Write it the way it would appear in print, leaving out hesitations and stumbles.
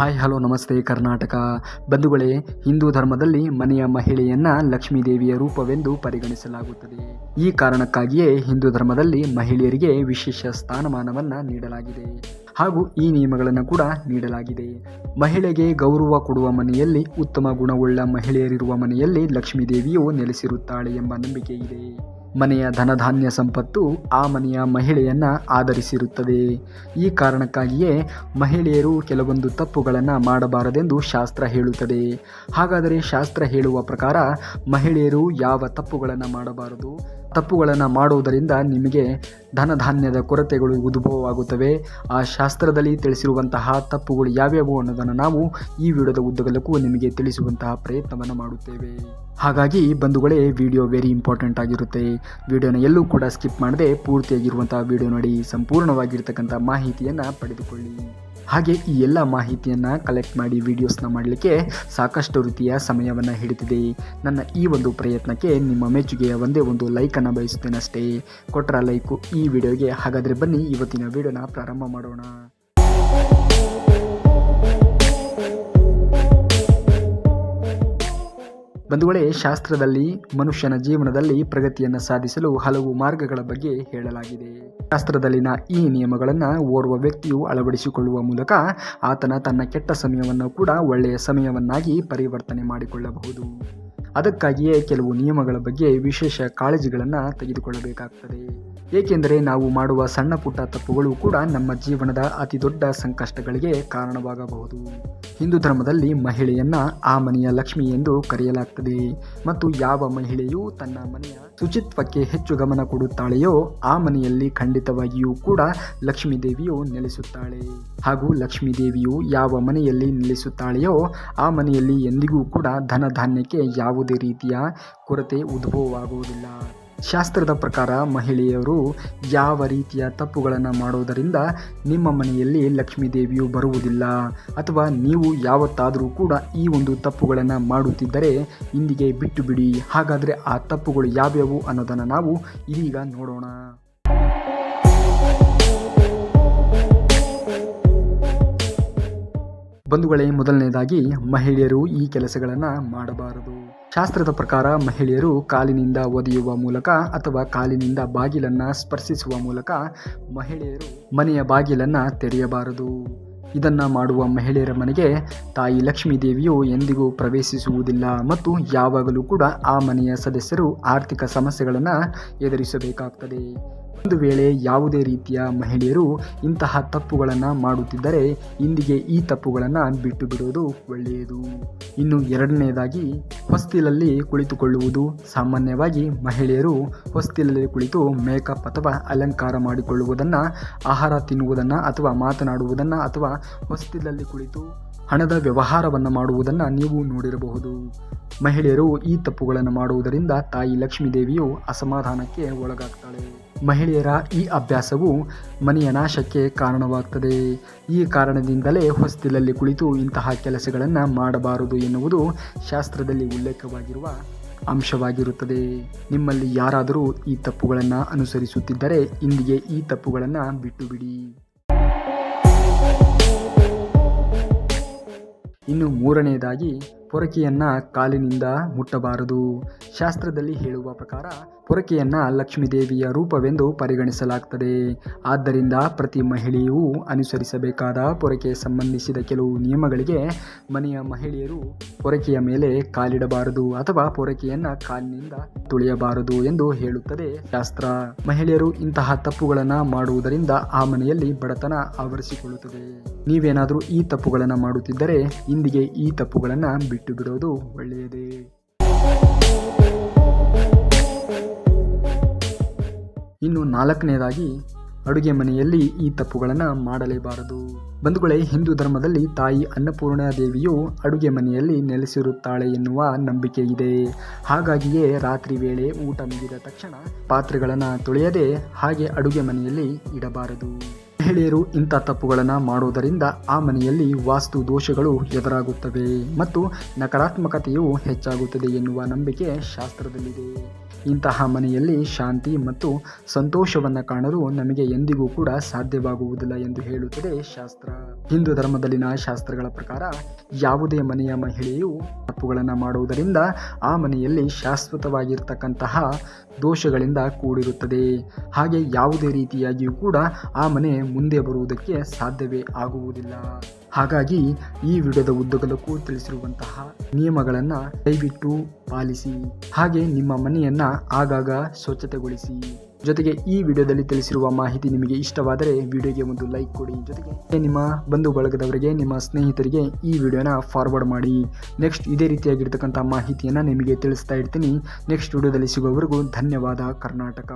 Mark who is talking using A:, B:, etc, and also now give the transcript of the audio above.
A: Hi hello ನಮಸ್ತೆ ಕರ್ನಾಟಕ ಬಂಧುಗಳೇ, ಹಿಂದೂ ಧರ್ಮದಲ್ಲಿ ಮನೆಯ ಮಹಿಳೆಯನ್ನ ಲಕ್ಷ್ಮೀ ದೇವಿಯ ರೂಪವೆಂದು ಪರಿಗಣಿಸಲಾಗುತ್ತದೆ. ಈ ಕಾರಣಕ್ಕಾಗಿಯೇ ಹಿಂದೂ ಧರ್ಮದಲ್ಲಿ ಮಹಿಳೆಯರಿಗೆ ವಿಶೇಷ ಸ್ಥಾನಮಾನವನ್ನು ನೀಡಲಾಗಿದೆ ಹಾಗೂ ಈ ನಿಯಮಗಳನ್ನು ಕೂಡ ನೀಡಲಾಗಿದೆ. ಮಹಿಳೆಗೆ ಗೌರವ ಕೊಡುವ ಮನೆಯಲ್ಲಿ, ಉತ್ತಮ ಗುಣವುಳ್ಳ ಮಹಿಳೆಯರಿರುವ ಮನೆಯಲ್ಲಿ ಲಕ್ಷ್ಮೀ ದೇವಿಯು ನೆಲೆಸಿರುತ್ತಾಳೆ ಎಂಬ ನಂಬಿಕೆ ಇದೆ. ಮನೆಯ ಧನಧಾನ್ಯ ಸಂಪತ್ತು ಆ ಮನೆಯ ಮಹಿಳೆಯನ್ನ ಆಧರಿಸಿರುತ್ತದೆ. ಈ ಕಾರಣಕ್ಕಾಗಿಯೇ ಮಹಿಳೆಯರು ಕೆಲವೊಂದು ತಪ್ಪುಗಳನ್ನು ಮಾಡಬಾರದೆಂದು ಶಾಸ್ತ್ರ ಹೇಳುತ್ತದೆ. ಹಾಗಾದರೆ ಶಾಸ್ತ್ರ ಹೇಳುವ ಪ್ರಕಾರ ಮಹಿಳೆಯರು ಯಾವ ತಪ್ಪುಗಳನ್ನು ಮಾಡಬಾರದು? ತಪ್ಪುಗಳನ್ನು ಮಾಡುವುದರಿಂದ ನಿಮಗೆ ಧನಧಾನ್ಯದ ಕೊರತೆಗಳು ಉದ್ಭವವಾಗುತ್ತವೆ. ಆ ಶಾಸ್ತ್ರದಲ್ಲಿ ತಿಳಿಸಿರುವಂತಹ ತಪ್ಪುಗಳು ಯಾವ್ಯಾವು ಅನ್ನೋದನ್ನು ನಾವು ಈ ವಿಡಿಯೋದ ಉದ್ದಗಲಕ್ಕೂ ನಿಮಗೆ ತಿಳಿಸುವಂತಹ ಪ್ರಯತ್ನವನ್ನು ಮಾಡುತ್ತೇವೆ. ಹಾಗಾಗಿ ಬಂಧುಗಳೇ, ವಿಡಿಯೋ ವೆರಿ ಇಂಪಾರ್ಟೆಂಟ್ ಆಗಿರುತ್ತೆ. ವಿಡಿಯೋನ ಎಲ್ಲೂ ಕೂಡ ಸ್ಕಿಪ್ ಮಾಡದೆ ಪೂರ್ತಿಯಾಗಿರುವಂತಹ ವಿಡಿಯೋ ನೋಡಿ ಸಂಪೂರ್ಣವಾಗಿರ್ತಕ್ಕಂಥ ಮಾಹಿತಿಯನ್ನು ಪಡೆದುಕೊಳ್ಳಿ. ಹಾಗೆ ಈ ಎಲ್ಲ ಮಾಹಿತಿಯನ್ನು ಕಲೆಕ್ಟ್ ಮಾಡಿ ವಿಡಿಯೋಸ್ನ ಮಾಡಲಿಕ್ಕೆ ಸಾಕಷ್ಟು ರೀತಿಯ ಸಮಯವನ್ನು ಹಿಡಿತಿದೆ. ನನ್ನ ಈ ಒಂದು ಪ್ರಯತ್ನಕ್ಕೆ ನಿಮ್ಮ ಮೆಚ್ಚುಗೆಯ ಒಂದೇ ಒಂದು ಲೈಕನ್ನು ಬಯಸುತ್ತೇನೆ ಅಷ್ಟೇ. ಕೊಟ್ಟರ ಲೈಕು ಈ ವಿಡಿಯೋಗೆ. ಹಾಗಾದರೆ ಬನ್ನಿ ಇವತ್ತಿನ ವಿಡಿಯೋನ ಪ್ರಾರಂಭ ಮಾಡೋಣ. ಬಂಧುಗಳೇ, ಶಾಸ್ತ್ರದಲ್ಲಿ ಮನುಷ್ಯನ ಜೀವನದಲ್ಲಿ ಪ್ರಗತಿಯನ್ನು ಸಾಧಿಸಲು ಹಲವು ಮಾರ್ಗಗಳ ಬಗ್ಗೆ ಹೇಳಲಾಗಿದೆ. ಶಾಸ್ತ್ರದಲ್ಲಿನ ಈ ನಿಯಮಗಳನ್ನು ಓರ್ವ ವ್ಯಕ್ತಿಯು ಅಳವಡಿಸಿಕೊಳ್ಳುವ ಮೂಲಕ ಆತನ ತನ್ನ ಕೆಟ್ಟ ಸಮಯವನ್ನು ಕೂಡ ಒಳ್ಳೆಯ ಸಮಯವನ್ನಾಗಿ ಪರಿವರ್ತನೆ ಮಾಡಿಕೊಳ್ಳಬಹುದು. ಅದಕ್ಕಾಗಿಯೇ ಕೆಲವು ನಿಯಮಗಳ ಬಗ್ಗೆ ವಿಶೇಷ ಕಾಳಜಿಗಳನ್ನು ತೆಗೆದುಕೊಳ್ಳಬೇಕಾಗ್ತದೆ. ಏಕೆಂದರೆ ನಾವು ಮಾಡುವ ಸಣ್ಣ ಪುಟ್ಟ ತಪ್ಪುಗಳು ಕೂಡ ನಮ್ಮ ಜೀವನದ ಅತಿ ದೊಡ್ಡ ಸಂಕಷ್ಟಗಳಿಗೆ ಕಾರಣವಾಗಬಹುದು. ಹಿಂದೂ ಧರ್ಮದಲ್ಲಿ ಮಹಿಳೆಯನ್ನ ಆ ಮನೆಯ ಲಕ್ಷ್ಮಿ ಎಂದು ಕರೆಯಲಾಗ್ತದೆ ಮತ್ತು ಯಾವ ಮಹಿಳೆಯು ತನ್ನ ಮನೆಯ ಶುಚಿತ್ವಕ್ಕೆ ಹೆಚ್ಚು ಗಮನ ಕೊಡುತ್ತಾಳೆಯೋ ಆ ಮನೆಯಲ್ಲಿ ಖಂಡಿತವಾಗಿಯೂ ಕೂಡ ಲಕ್ಷ್ಮೀ ದೇವಿಯು ನೆಲೆಸುತ್ತಾಳೆ. ಹಾಗೂ ಲಕ್ಷ್ಮೀ ದೇವಿಯು ಯಾವ ಮನೆಯಲ್ಲಿ ನೆಲೆಸುತ್ತಾಳೆಯೋ ಆ ಮನೆಯಲ್ಲಿ ಎಂದಿಗೂ ಕೂಡ ಧನಧಾನ್ಯಕ್ಕೆ ಯಾವುದೇ ರೀತಿಯ ಕೊರತೆ ಉದ್ಭವವಾಗುವುದಿಲ್ಲ. ಶಾಸ್ತ್ರದ ಪ್ರಕಾರ ಮಹಿಳೆಯರು ಯಾವ ರೀತಿಯ ತಪ್ಪುಗಳನ್ನು ಮಾಡೋದರಿಂದ ನಿಮ್ಮ ಮನೆಯಲ್ಲಿ ಲಕ್ಷ್ಮೀ ದೇವಿಯು ಬರುವುದಿಲ್ಲ, ಅಥವಾ ನೀವು ಯಾವತ್ತಾದರೂ ಕೂಡ ಈ ಒಂದು ತಪ್ಪುಗಳನ್ನು ಮಾಡುತ್ತಿದ್ದರೆ ಇಂದಿಗೆ ಬಿಟ್ಟು ಬಿಡಿ. ಹಾಗಾದರೆ ಆ ತಪ್ಪುಗಳು ಯಾವ್ಯಾವು ಅನ್ನೋದನ್ನು ನಾವು ಇದೀಗ ನೋಡೋಣ. ಬಂಧುಗಳೇ, ಮೊದಲನೇದಾಗಿ ಮಹಿಳೆಯರು ಈ ಕೆಲಸಗಳನ್ನು ಮಾಡಬಾರದು. ಶಾಸ್ತ್ರದ ಪ್ರಕಾರ ಮಹಿಳೆಯರು ಕಾಲಿನಿಂದ ಒದೆಯುವ ಮೂಲಕ ಅಥವಾ ಕಾಲಿನಿಂದ ಬಾಗಿಲನ್ನು ಸ್ಪರ್ಶಿಸುವ ಮೂಲಕ ಮಹಿಳೆಯರು ಮನೆಯ ಬಾಗಿಲನ್ನು ತೆರೆಯಬಾರದು. ಇದನ್ನು ಮಾಡುವ ಮಹಿಳೆಯರ ಮನೆಗೆ ತಾಯಿ ಲಕ್ಷ್ಮೀ ದೇವಿಯು ಎಂದಿಗೂ ಪ್ರವೇಶಿಸುವುದಿಲ್ಲ ಮತ್ತು ಯಾವಾಗಲೂ ಕೂಡ ಆ ಮನೆಯ ಸದಸ್ಯರು ಆರ್ಥಿಕ ಸಮಸ್ಯೆಗಳನ್ನು ಎದುರಿಸಬೇಕಾಗ್ತದೆ. ಒಂದು ವೇಳೆ ಯಾವುದೇ ರೀತಿಯ ಮಹಿಳೆಯರು ಇಂತಹ ತಪ್ಪುಗಳನ್ನು ಮಾಡುತ್ತಿದ್ದರೆ ಇಂದಿಗೆ ಈ ತಪ್ಪುಗಳನ್ನು ಬಿಟ್ಟು ಬಿಡುವುದು ಒಳ್ಳೆಯದು. ಇನ್ನು ಎರಡನೇದಾಗಿ ಹೊಸ್ತಿಲಲ್ಲಿ ಕುಳಿತುಕೊಳ್ಳುವುದು. ಸಾಮಾನ್ಯವಾಗಿ ಮಹಿಳೆಯರು ಹೊಸ್ತಿಲಲ್ಲಿ ಕುಳಿತು ಮೇಕಪ್ ಅಥವಾ ಅಲಂಕಾರ ಮಾಡಿಕೊಳ್ಳುವುದನ್ನು, ಆಹಾರ ತಿನ್ನುವುದನ್ನು ಅಥವಾ ಮಾತನಾಡುವುದನ್ನು ಅಥವಾ ಹೊಸ್ತಿಲಲ್ಲಿ ಕುಳಿತು ಹಣದ ವ್ಯವಹಾರವನ್ನು ಮಾಡುವುದನ್ನು ನೀವು ನೋಡಿರಬಹುದು. ಮಹಿಳೆಯರು ಈ ತಪ್ಪುಗಳನ್ನು ಮಾಡುವುದರಿಂದ ತಾಯಿ ಲಕ್ಷ್ಮೀ ದೇವಿಯು ಅಸಮಾಧಾನಕ್ಕೆ ಒಳಗಾಗ್ತಾಳೆ. ಮಹಿಳೆಯರ ಈ ಅಭ್ಯಾಸವು ಮನೆಯ ನಾಶಕ್ಕೆ ಕಾರಣವಾಗ್ತದೆ. ಈ ಕಾರಣದಿಂದಲೇ ಹೊಸ್ತಿಲಲ್ಲಿ ಕುಳಿತು ಇಂತಹ ಕೆಲಸಗಳನ್ನು ಮಾಡಬಾರದು ಎನ್ನುವುದು ಶಾಸ್ತ್ರದಲ್ಲಿ ಉಲ್ಲೇಖವಾಗಿರುವ ಅಂಶವಾಗಿರುತ್ತದೆ. ನಿಮ್ಮಲ್ಲಿ ಯಾರಾದರೂ ಈ ತಪ್ಪುಗಳನ್ನು ಅನುಸರಿಸುತ್ತಿದ್ದರೆ ಇಂದಿಗೆ ಈ ತಪ್ಪುಗಳನ್ನು ಬಿಟ್ಟು ಬಿಡಿ. ಇನ್ನು ಮೂರನೆಯದಾಗಿ ಪೊರಕೆಯನ್ನು ಕಾಲಿನಿಂದ ಮುಟ್ಟಬಾರದು. ಶಾಸ್ತ್ರದಲ್ಲಿ ಹೇಳುವ ಪ್ರಕಾರ ಪೊರಕೆಯನ್ನು ಲಕ್ಷ್ಮೀ ದೇವಿಯ ರೂಪವೆಂದು ಪರಿಗಣಿಸಲಾಗ್ತದೆ. ಆದ್ದರಿಂದ ಪ್ರತಿ ಮಹಿಳೆಯೂ ಅನುಸರಿಸಬೇಕಾದ ಪೊರಕೆ ಸಂಬಂಧಿಸಿದ ಕೆಲವು ನಿಯಮಗಳಿಗೆ ಮನೆಯ ಮಹಿಳೆಯರು ಪೊರಕೆಯ ಮೇಲೆ ಕಾಲಿಡಬಾರದು ಅಥವಾ ಪೊರಕೆಯನ್ನು ಕಾಲಿನಿಂದ ತುಳಿಯಬಾರದು ಎಂದು ಹೇಳುತ್ತದೆ ಶಾಸ್ತ್ರ. ಮಹಿಳೆಯರು ಇಂತಹ ತಪ್ಪುಗಳನ್ನು ಮಾಡುವುದರಿಂದ ಆ ಮನೆಯಲ್ಲಿ ಬಡತನ ಆವರಿಸಿಕೊಳ್ಳುತ್ತದೆ. ನೀವೇನಾದರೂ ಈ ತಪ್ಪುಗಳನ್ನು ಮಾಡುತ್ತಿದ್ದರೆ ಇಂದಿಗೆ ಈ ತಪ್ಪುಗಳನ್ನು ಬಿಟ್ಟು ಬಿಡೋದು ಒಳ್ಳೆಯದೇ. ಇನ್ನು ನಾಲ್ಕನೇದಾಗಿ ಅಡುಗೆ ಮನೆಯಲ್ಲಿ ಈ ತಪ್ಪುಗಳನ್ನು ಮಾಡಲೇಬಾರದು. ಬಂಧುಗಳೇ, ಹಿಂದೂ ಧರ್ಮದಲ್ಲಿ ತಾಯಿ ಅನ್ನಪೂರ್ಣ ದೇವಿಯು ಅಡುಗೆ ಮನೆಯಲ್ಲಿ ನೆಲೆಸಿರುತ್ತಾಳೆ ಎನ್ನುವ ನಂಬಿಕೆ ಇದೆ. ಹಾಗಾಗಿಯೇ ರಾತ್ರಿ ವೇಳೆ ಊಟ ಮುಗಿದ ತಕ್ಷಣ ಪಾತ್ರೆಗಳನ್ನು ತೊಳೆಯದೆ ಹಾಗೆ ಅಡುಗೆ ಮನೆಯಲ್ಲಿ ಇಡಬಾರದು. ಮಹಿಳೆಯರು ಇಂಥ ತಪ್ಪುಗಳನ್ನು ಮಾಡುವುದರಿಂದ ಆ ಮನೆಯಲ್ಲಿ ವಾಸ್ತು ದೋಷಗಳು ಎದುರಾಗುತ್ತವೆ ಮತ್ತು ನಕಾರಾತ್ಮಕತೆಯು ಹೆಚ್ಚಾಗುತ್ತದೆ ಎನ್ನುವ ನಂಬಿಕೆ ಶಾಸ್ತ್ರದಲ್ಲಿದೆ. ಇಂತಹ ಮನೆಯಲ್ಲಿ ಶಾಂತಿ ಮತ್ತು ಸಂತೋಷವನ್ನು ಕಾಣಲು ನಮಗೆ ಎಂದಿಗೂ ಕೂಡ ಸಾಧ್ಯವಾಗುವುದಿಲ್ಲ ಎಂದು ಹೇಳುತ್ತದೆ ಶಾಸ್ತ್ರ. ಹಿಂದೂ ಧರ್ಮದಲ್ಲಿನ ಶಾಸ್ತ್ರಗಳ ಪ್ರಕಾರ ಯಾವುದೇ ಮನೆಯ ಮಹಿಳೆಯು ತಪ್ಪುಗಳನ್ನು ಮಾಡುವುದರಿಂದ ಆ ಮನೆಯಲ್ಲಿ ಶಾಶ್ವತವಾಗಿರ್ತಕ್ಕಂತಹ ದೋಷಗಳಿಂದ ಕೂಡಿರುತ್ತದೆ. ಹಾಗೆ ಯಾವುದೇ ರೀತಿಯಾಗಿಯೂ ಕೂಡ ಆ ಮನೆ ಮುಂದೆ ಬರುವುದಕ್ಕೆ ಸಾಧ್ಯವೇ ಆಗುವುದಿಲ್ಲ. ಹಾಗಾಗಿ ಈ ವಿಡಿಯೋದ ಉದ್ದಗಲಕ್ಕೂ ತಿಳಿಸಿರುವಂತಹ ನಿಯಮಗಳನ್ನು ದಯವಿಟ್ಟು ಪಾಲಿಸಿ. ಹಾಗೆ ನಿಮ್ಮ ಮನೆಯನ್ನು ಆಗಾಗ ಸ್ವಚ್ಛತೆಗೊಳಿಸಿ. ಜೊತೆಗೆ ಈ ವಿಡಿಯೋದಲ್ಲಿ ತಿಳಿಸಿರುವ ಮಾಹಿತಿ ನಿಮಗೆ ಇಷ್ಟವಾದರೆ ವಿಡಿಯೋಗೆ ಒಂದು ಲೈಕ್ ಕೊಡಿ. ಜೊತೆಗೆ ನಿಮ್ಮ ಬಂಧು ಬಳಗದವರಿಗೆ, ನಿಮ್ಮ ಸ್ನೇಹಿತರಿಗೆ ಈ ವಿಡಿಯೋನ ಫಾರ್ವರ್ಡ್ ಮಾಡಿ. ನೆಕ್ಸ್ಟ್ ಇದೇ ರೀತಿಯಾಗಿರ್ತಕ್ಕಂಥ ಮಾಹಿತಿಯನ್ನು ನಿಮಗೆ ತಿಳಿಸ್ತಾ ಇರ್ತೀನಿ. ನೆಕ್ಸ್ಟ್ ವಿಡಿಯೋದಲ್ಲಿ ಸಿಗುವವರೆಗೂ ಧನ್ಯವಾದ. ಕರ್ನಾಟಕ.